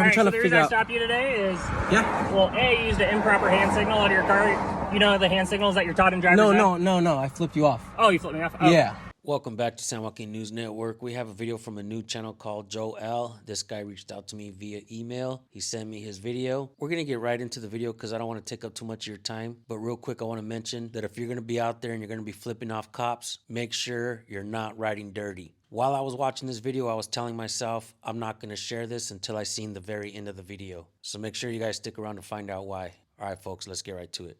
I'm trying to figure out. The reason I stopped you today is, Yeah. well, A, you used an improper hand signal out of your car. You know the hand signals that you're taught in driver's ed? No. I flipped you off. Oh, you flipped me off? Oh. Yeah. Welcome back to San Joaquin News Network. We have a video from a new channel called Joe L. This guy reached out to me via email. He sent me his video. We're going to get right into the video because I don't want to take up too much of your time. But real quick, I want to mention that if you're going to be out there and you're going to be flipping off cops, make sure you're not riding dirty. While I was watching this video, I was telling myself I'm not going to share this until I seen the very end of the video. So make sure you guys stick around to find out why. All right, folks, let's get right to it.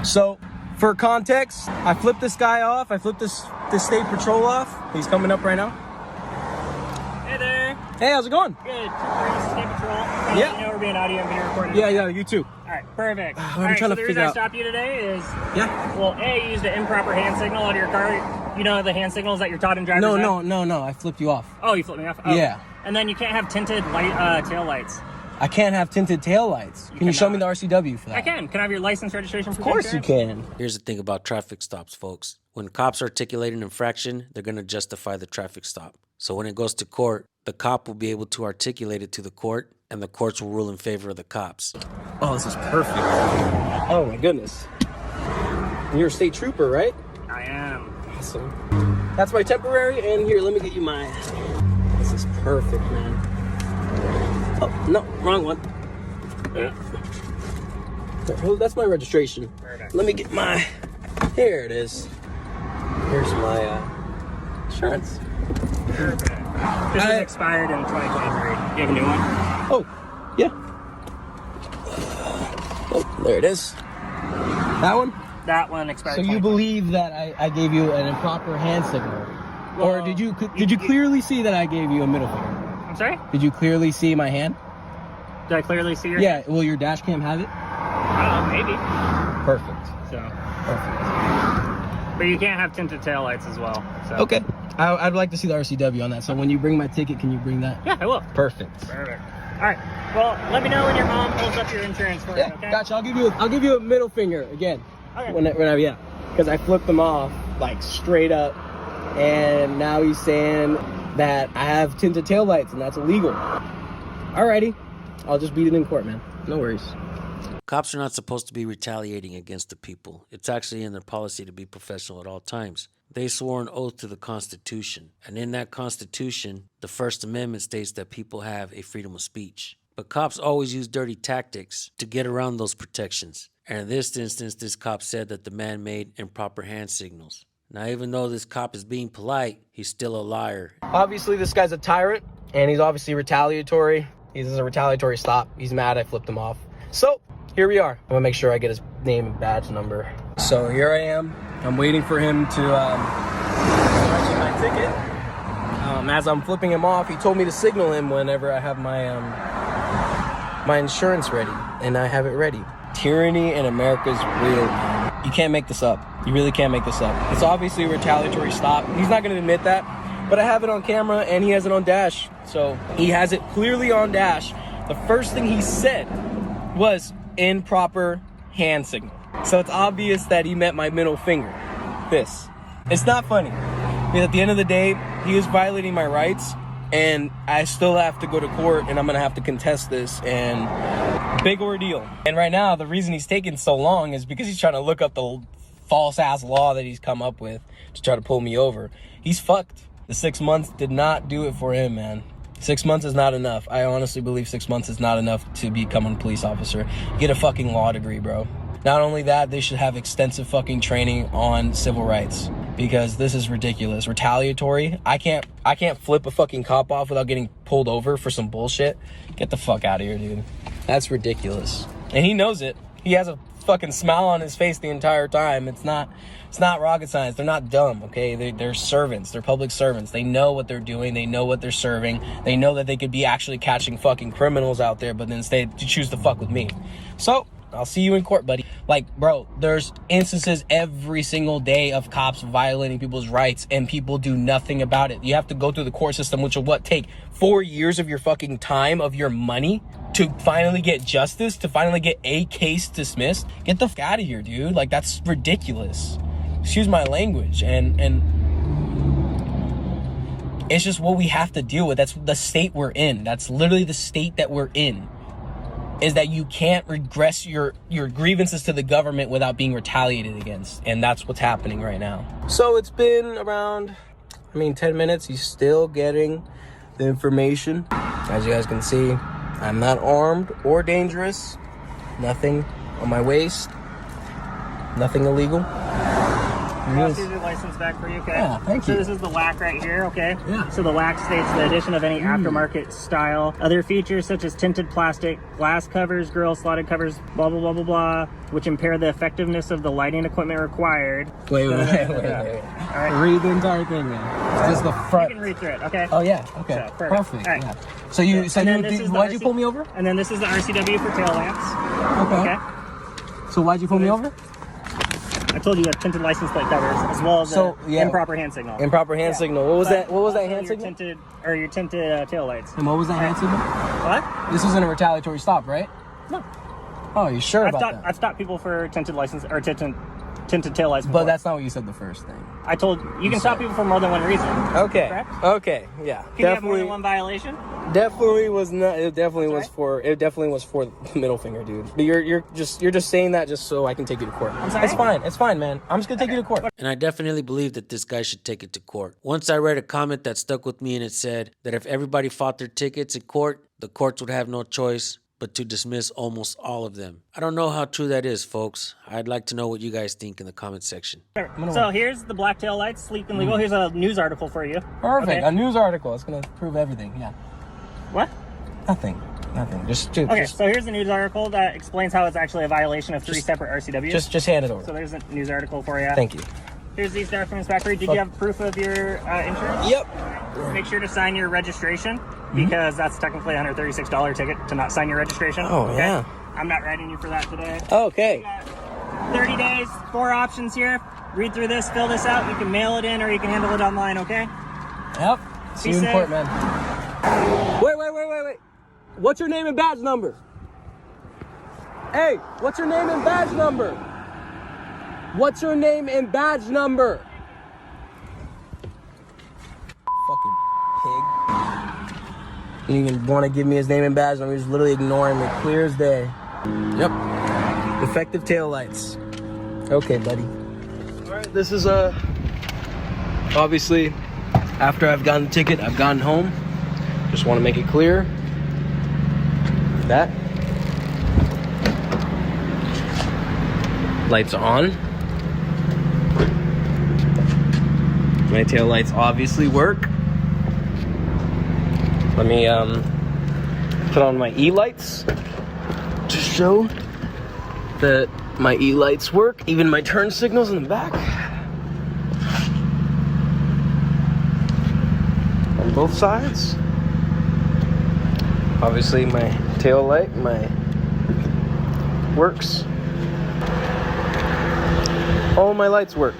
So, for context, I flipped this guy off. I flipped this state patrol off. He's coming up right now. Hey there. Hey, how's it going? Good. State Patrol. Yeah. You know we're being audio and video recorded. Yeah, you too. All right, perfect. I'm trying to the reason figure I out. stopped you today is, Yeah. well, A, you used an improper hand signal out of your car. You know the hand signals that you're taught in driver's ed? No. I flipped you off. Oh, you flipped me off? Oh. Yeah. And then you can't have tinted light tail lights. I can't have tinted taillights. Can you show me the RCW for that? I can. Can I have your license, registration? Of course you can. Here's the thing about traffic stops, folks. When cops articulate an infraction, they're going to justify the traffic stop. So when it goes to court, the cop will be able to articulate it to the court, and the courts will rule in favor of the cops. Oh, this is perfect. Oh my goodness. You're a state trooper, right? I am. Awesome. That's my temporary, and here, let me get you mine. This is perfect, man. Oh, no, wrong one. Yeah. Oh, that's my registration. Perfect. Let me get my, here it is. Here's my insurance. Perfect. This is expired in 2023. Do you have a new one? Oh, yeah. Oh, there it is. That one? That one expired. So you believe that I gave you an improper hand signal? Or did you clearly see that I gave you a middle finger? I'm sorry? Did you clearly see my hand? Did I clearly see your? Yeah, will your dash cam have it? Maybe. Perfect. So. Perfect. But you can't have tinted taillights as well. So. Okay. I'd like to see the RCW on that. So when you bring my ticket, can you bring that? Yeah, I will. Perfect. Perfect. All right. Well, let me know when your mom pulls up your insurance for you. Okay. Gotcha. I'll give you a middle finger again. Okay. Yeah, because I flipped them off like straight up, and now he's saying that I have tinted taillights and that's illegal. Alrighty, I'll just beat it in court, man. No worries. Cops are not supposed to be retaliating against the people. It's actually in their policy to be professional at all times. They swore an oath to the Constitution, and in that Constitution, the First Amendment states that people have a freedom of speech. But cops always use dirty tactics to get around those protections. And in this instance, this cop said that the man made improper hand signals. Now, even though this cop is being polite, he's still a liar. Obviously, this guy's a tyrant, and he's obviously retaliatory. This is a retaliatory stop. He's mad I flipped him off. So, here we are. I'm gonna make sure I get his name and badge number. So here I am. I'm waiting for him to scratch my ticket. As I'm flipping him off, he told me to signal him whenever I have my insurance ready, and I have it ready. Tyranny in America is real, man. You can't make this up. You really can't make this up. It's obviously a retaliatory stop. He's not going to admit that, but I have it on camera, and he has it on dash. So he has it clearly on dash. The first thing he said was improper hand signal. So it's obvious that he meant my middle finger. This. It's not funny. Because at the end of the day, he is violating my rights, and I still have to go to court, and I'm going to have to contest this, and big ordeal. And right now, the reason he's taking so long is because he's trying to look up the false-ass law that he's come up with to try to pull me over. He's fucked. The 6 months did not do it for him, man. 6 months is not enough. I honestly believe 6 months is not enough to become a police officer. Get a fucking law degree, bro. Not only that, they should have extensive fucking training on civil rights, because this is ridiculous. Retaliatory. I can't flip a fucking cop off without getting pulled over for some bullshit. Get the fuck out of here, dude. That's ridiculous. And he knows it. He has a fucking smile on his face the entire time. It's not rocket science. They're not dumb, okay? They're servants. They're public servants. They know what they're doing. They know what they're serving. They know that they could be actually catching fucking criminals out there, but instead to choose to fuck with me. So I'll see you in court, buddy. Like, bro, there's instances every single day of cops violating people's rights, and people do nothing about it. You have to go through the court system, which will take 4 years of your fucking time, of your money, to finally get justice, to finally get a case dismissed. Get the fuck out of here, dude. Like, that's ridiculous. Excuse my language. And It's just what we have to deal with. That's the state we're in. That's literally the state that we're in. Is that you can't regress your grievances to the government without being retaliated against. And that's what's happening right now. So it's been around, 10 minutes. He's still getting the information. As you guys can see, I'm not armed or dangerous. Nothing on my waist. Nothing illegal. I'll see the license back for you, okay? Yeah, thank you. So this is the LAC right here, okay? Yeah. So the LAC states the addition of any aftermarket style, other features such as tinted plastic, glass covers, grill slotted covers, blah, blah, blah, blah, blah, which impair the effectiveness of the lighting equipment required. Wait. All right. Read the entire thing, man. It's just the front. You can read through it, okay? Oh, yeah. Okay. So, perfect. All right. Yeah. So why'd you pull me over? And then this is the RCW for tail lamps. Okay. So why'd you pull me over? I told you you have tinted license plate covers as well as improper hand signal. Improper hand signal. What was that? What was that hand signal? Your tinted tail lights. And what was that hand signal? What? This isn't a retaliatory stop, right? No. Oh, you sure about that? I've stopped people for tinted license or tinted tail lights before. But that's not what you said the first thing. I told you can stop people for more than one reason. Okay. Correct? Okay. Yeah. Can you have more than one violation? Definitely was not. It definitely was for. It definitely was for the middle finger, dude. But you're just saying that just so I can take you to court. I'm sorry? It's fine. It's fine, man. I'm just gonna take you to court. And I definitely believe that this guy should take it to court. Once I read a comment that stuck with me and it said that if everybody fought their tickets in court, the courts would have no choice but to dismiss almost all of them. I don't know how true that is, folks. I'd like to know what you guys think in the comment section. So here's the black tail lights, sleek and legal. Here's a news article for you. Perfect. Okay. A news article. It's gonna prove everything. Yeah. What? Nothing. Just Okay, so here's the news article that explains how it's actually a violation of three separate RCWs. just hand it over. So there's a news article for you. Thank you. Here's these documents back for you. Did you have proof of your insurance? Yep. Make sure to sign your registration because that's technically a $136 ticket to not sign your registration. Oh, okay? yeah. I'm not writing you for that today. Okay. 30 days, 4 options here. Read through this, fill this out. You can mail it in or you can handle it online, okay? Yep. See you in safe. court, man. Wait. What's your name and badge number? Hey, what's your name and badge number? What's your name and badge number? Fucking pig. You didn't even want to give me his name and badge number. He's literally ignoring me. Clear as day. Yep. Defective taillights. Okay, buddy. All right, this is obviously after I've gotten the ticket, I've gotten home. Just want to make it clear that lights are on. My tail lights obviously work. Let me put on my E-lights to show that my E-lights work. Even my turn signals in the back. On both sides. Obviously my tail light, works. All my lights work.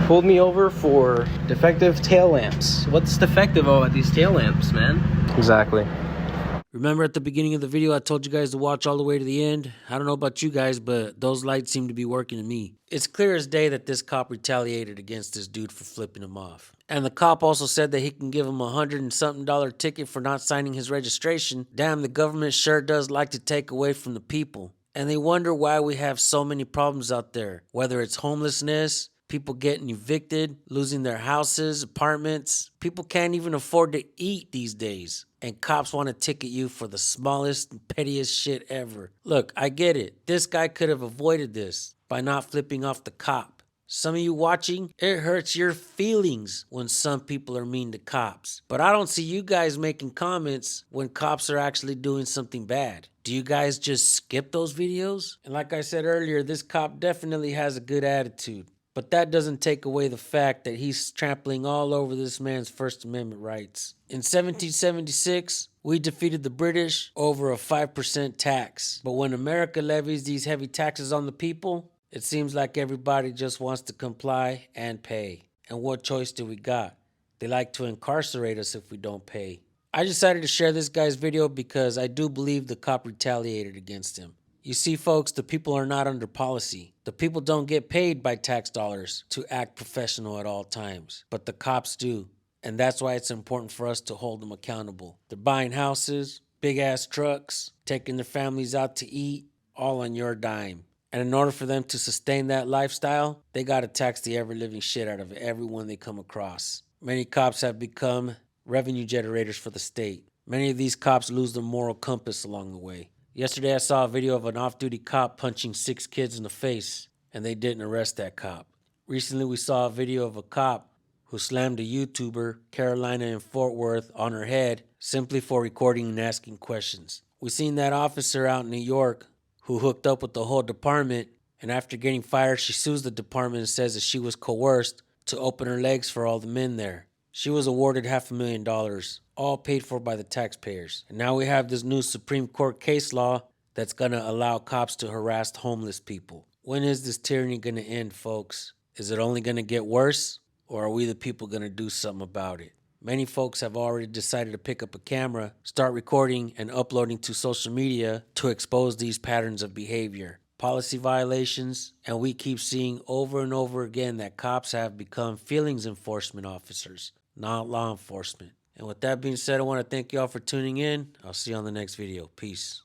Pulled me over for defective tail lamps. What's defective about these tail lamps, man? Exactly. Remember at the beginning of the video, I told you guys to watch all the way to the end? I don't know about you guys, but those lights seem to be working to me. It's clear as day that this cop retaliated against this dude for flipping him off. And the cop also said that he can give him $100 and something ticket for not signing his registration. Damn, the government sure does like to take away from the people. And they wonder why we have so many problems out there, whether it's homelessness, people getting evicted, losing their houses, apartments. People can't even afford to eat these days. And cops want to ticket you for the smallest and pettiest shit ever. Look, I get it. This guy could have avoided this by not flipping off the cop. Some of you watching, it hurts your feelings when some people are mean to cops. But I don't see you guys making comments when cops are actually doing something bad. Do you guys just skip those videos? And like I said earlier, this cop definitely has a good attitude. But that doesn't take away the fact that he's trampling all over this man's First Amendment rights. In 1776, we defeated the British over a 5% tax. But when America levies these heavy taxes on the people, it seems like everybody just wants to comply and pay. And what choice do we got? They like to incarcerate us if we don't pay. I decided to share this guy's video because I do believe the cop retaliated against him. You see, folks, the people are not under policy. The people don't get paid by tax dollars to act professional at all times, but the cops do. And that's why it's important for us to hold them accountable. They're buying houses, big ass trucks, taking their families out to eat, all on your dime. And in order for them to sustain that lifestyle, they gotta tax the ever living shit out of everyone they come across. Many cops have become revenue generators for the state. Many of these cops lose their moral compass along the way. Yesterday I saw a video of an off-duty cop punching 6 kids in the face, and they didn't arrest that cop. Recently we saw a video of a cop who slammed a YouTuber, Carolina in Fort Worth, on her head simply for recording and asking questions. We seen that officer out in New York who hooked up with the whole department, and after getting fired she sues the department and says that she was coerced to open her legs for all the men there. She was awarded $500,000, all paid for by the taxpayers. And now we have this new Supreme Court case law that's going to allow cops to harass homeless people. When is this tyranny going to end, folks? Is it only going to get worse, or are we the people going to do something about it? Many folks have already decided to pick up a camera, start recording and uploading to social media to expose these patterns of behavior. Policy violations, and we keep seeing over and over again that cops have become feelings enforcement officers, not law enforcement. And with that being said, I want to thank y'all for tuning in. I'll see you on the next video. Peace.